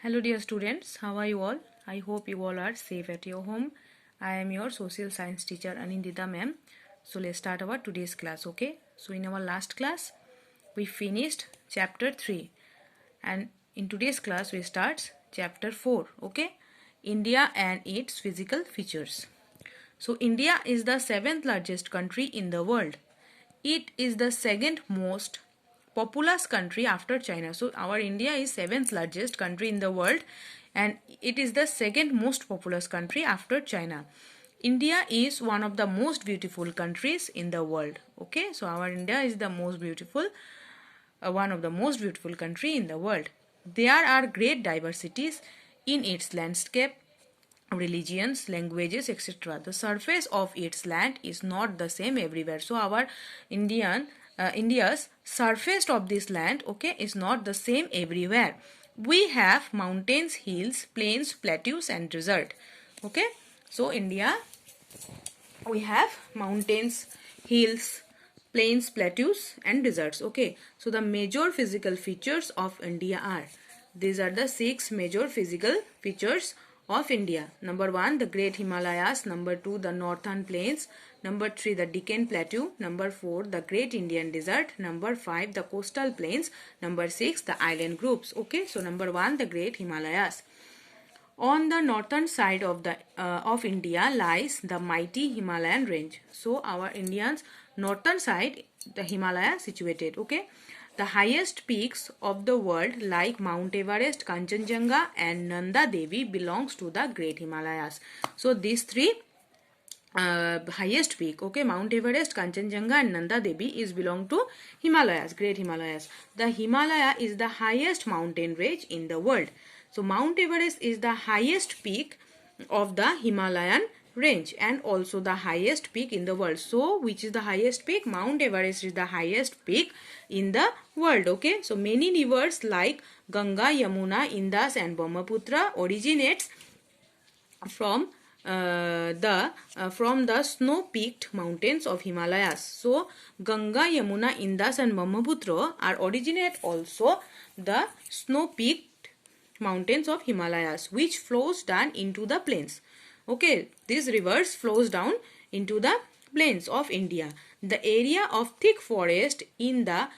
Hello dear students, how are you all? I hope you all are safe at your home. I am your social science teacher Anindita ma'am. So let's start our today's class, okay? So in our last class, we finished chapter 3 and in today's class we start chapter 4, okay? India and its physical features. So India is the 7th largest country in the world. It is the second most populous country after China. So our India is 7th largest country in the world and it is the second most populous country after China. India is one of the most beautiful countries in the world. Okay, so our India is the most beautiful, one of the most beautiful country in the world. There are great diversities in its landscape, religions, languages, etc. The surface of its land is not the same everywhere. So our India's surface of this land, okay, is not the same everywhere. We have mountains, hills, plains, plateaus, and desert. Okay, so India, we have mountains, hills, plains, plateaus, and deserts. Okay, so the major physical features of India are, these are the 6 major physical features of India. Number 1, the Great Himalayas. Number 2, the Northern Plains. Number 3, the Deccan Plateau. Number 4, the Great Indian Desert. Number 5, the Coastal Plains. Number 6, the island groups. Okay, so number 1, the Great Himalayas. On the northern side of India lies the mighty Himalayan range. So our Indians northern side, the Himalaya situated. Okay, the highest peaks of the world like Mount Everest, Kanchenjunga, and Nanda Devi belongs to the Great Himalayas. So these three highest peak, okay, Mount Everest, Kanchenjunga, and Nanda Devi is belong to Himalayas, Great Himalayas. The Himalaya is the highest mountain range in the world. So Mount Everest is the highest peak of the Himalayan range and also the highest peak in the world. So which is the highest peak? Mount Everest is the highest peak in the world. Okay, so many rivers like Ganga, Yamuna, Indus, and Brahmaputra originates from the snow-peaked mountains of Himalayas. So Ganga, Yamuna, Indus, and Brahmaputra are originate also the snow-peaked mountains of Himalayas, which flows down into the plains. Okay, these rivers flows down into the plains of India. The area of thick forest in the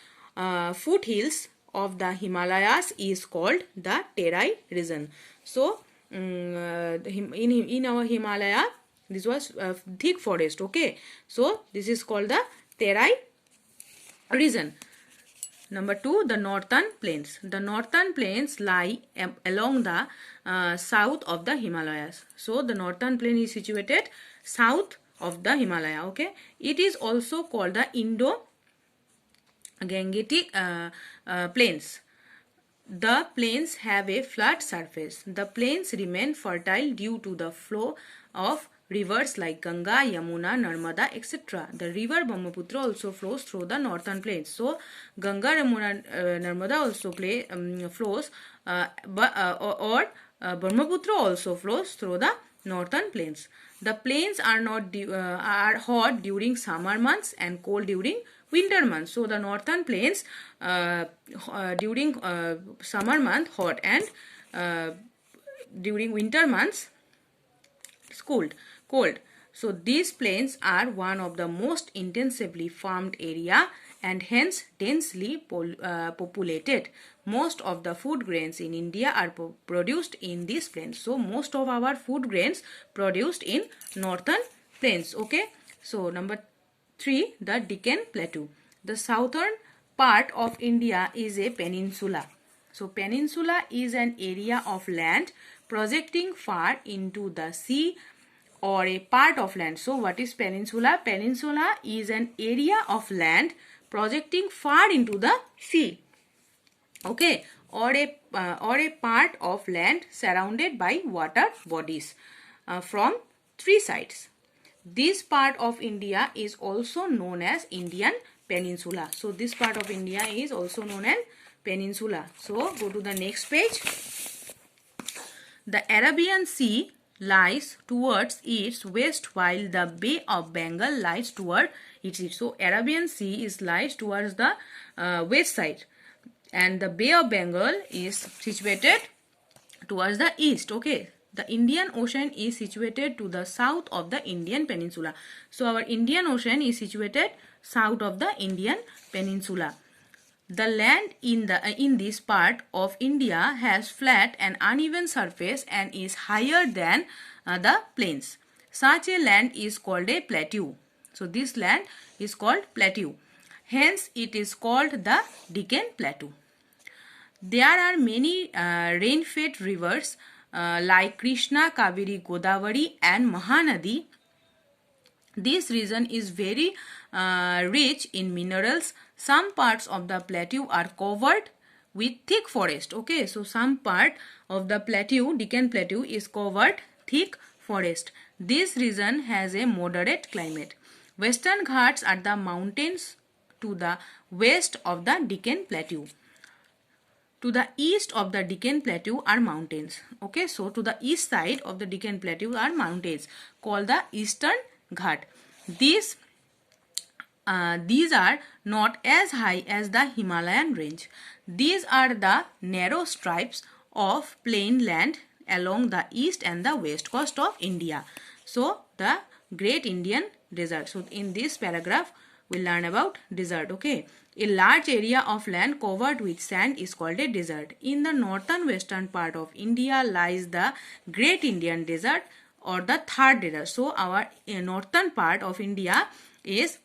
foothills of the Himalayas is called the Terai region. So in our Himalaya, this was thick forest. Okay, so this is called the Terai region. Number 2, the northern plains. The northern plains lie along the south of the Himalayas. So the northern plain is situated south of the Himalaya. Okay, it is also called the Indo-Gangetic plains. The plains have a flat surface. The plains remain fertile due to the flow of rivers like Ganga, Yamuna, Narmada, etc. The river Brahmaputra also flows through the northern plains. So Ganga, Yamuna, Narmada also flows, Brahmaputra also flows through the northern plains. The plains are are hot during summer months and cold during winter months. So the northern plains during summer month hot and during winter months it's cold. So these plains are one of the most intensively farmed area and hence densely populated. Most of the food grains in India are produced in these plains. So most of our food grains produced in northern plains. Okay, so number 3, the Deccan Plateau. The southern part of India is a peninsula. So peninsula is an area of land projecting far into the sea or a part of land. So what is peninsula? Peninsula is an area of land projecting far into the sea. Okay, or a part of land surrounded by water bodies from 3 sides. This part of India is also known as Indian Peninsula. So this part of India is also known as Peninsula. So go to the next page. The Arabian Sea lies towards its west while the Bay of Bengal lies toward its east. So Arabian Sea lies towards the west side and the Bay of Bengal is situated towards the east. Okay, the Indian Ocean is situated to the south of the Indian Peninsula. So our Indian Ocean is situated south of the Indian Peninsula. The land in this part of India has flat and uneven surface and is higher than the plains. Such a land is called a plateau. So this land is called plateau. Hence it is called the Deccan Plateau. There are many rain-fed rivers like Krishna, Kaveri, Godavari and Mahanadi. This region is very rich in minerals. Some parts of the plateau are covered with thick forest. Okay, so some part of the plateau, Deccan Plateau, is covered thick forest. This region has a moderate climate. Western Ghats are the mountains to the west of the Deccan Plateau. To the east of the Deccan Plateau are mountains. Okay, so to the east side of the Deccan Plateau are mountains called the Eastern Ghat. These are not as high as the Himalayan range. These are the narrow stripes of plain land along the east and the west coast of India. So the Great Indian Desert. So in this paragraph we'll learn about desert. Okay, a large area of land covered with sand is called a desert. In the northern western part of India lies the Great Indian Desert or the third desert. So our northern part of India is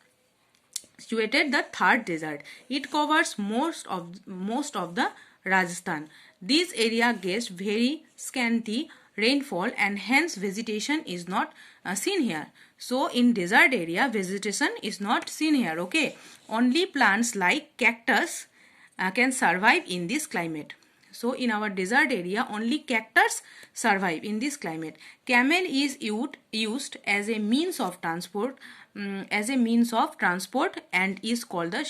situated the third desert. It covers most of the Rajasthan. This area gets very scanty rainfall and hence vegetation is not seen here. So in desert area vegetation is not seen here. Okay, only plants like cactus can survive in this climate. So in our desert area only cactus survive in this climate. Camel is used as a means of transport and is called the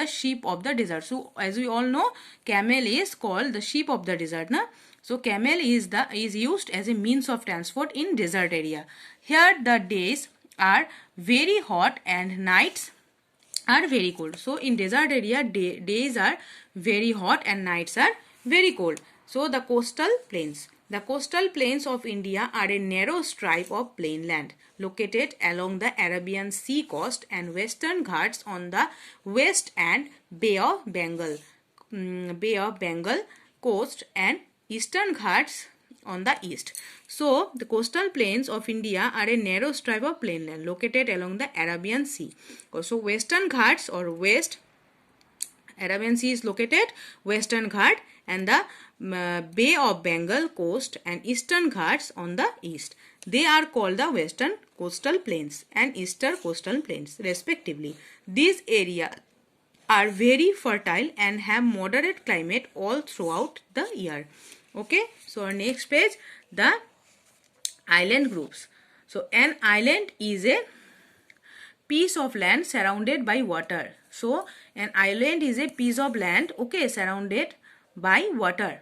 sheep of the desert. So as we all know, camel is called the sheep of the desert, na? So camel is used as a means of transport in desert area. Here the days are very hot and nights are very cold. So in desert area days are very hot and nights are very cold. So the coastal plains. The coastal plains of India are a narrow stripe of plain land located along the Arabian Sea coast and Western Ghats on the west and Bay of Bengal coast and Eastern Ghats on the east. So the coastal plains of India are a narrow stripe of plain land located along the Arabian Sea. So Western Ghats or West Arabian Sea is located Western Ghat and the Bay of Bengal coast and Eastern Ghats on the east. They are called the Western Coastal Plains and Eastern Coastal Plains respectively. These areas are very fertile and have moderate climate all throughout the year. Okay, so our next page, the island groups. So an island is a piece of land surrounded by water. So an island is a piece of land, okay, surrounded by water.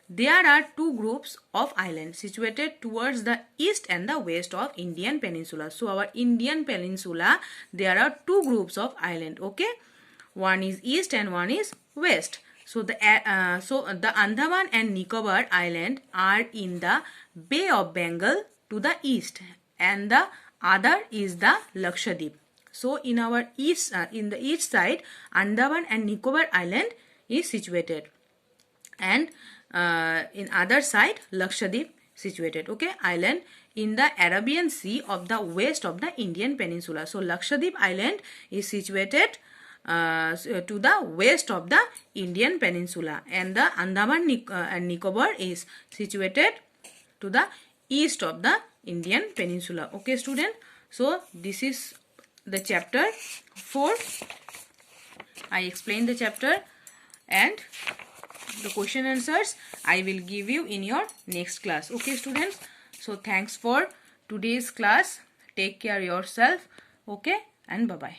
There are two groups of islands situated towards the east and the west of Indian Peninsula. So our Indian Peninsula, there are two groups of island, okay. One is east and one is west. So the Andaman and Nicobar Island are in the Bay of Bengal to the east, and the other is the Lakshadweep. So in our east, in the east side, Andaman and Nicobar Island is situated, and in other side Lakshadweep situated. Okay, island in the Arabian Sea of the west of the Indian Peninsula. So Lakshadweep Island is situated to the west of the Indian Peninsula, and the Andaman and Nicobar is situated to the east of the Indian Peninsula. Okay, student. So this is the chapter 4. I explained the chapter, and the question answers I will give you in your next class. Okay, students. So thanks for today's class. Take care yourself. Okay, and bye bye.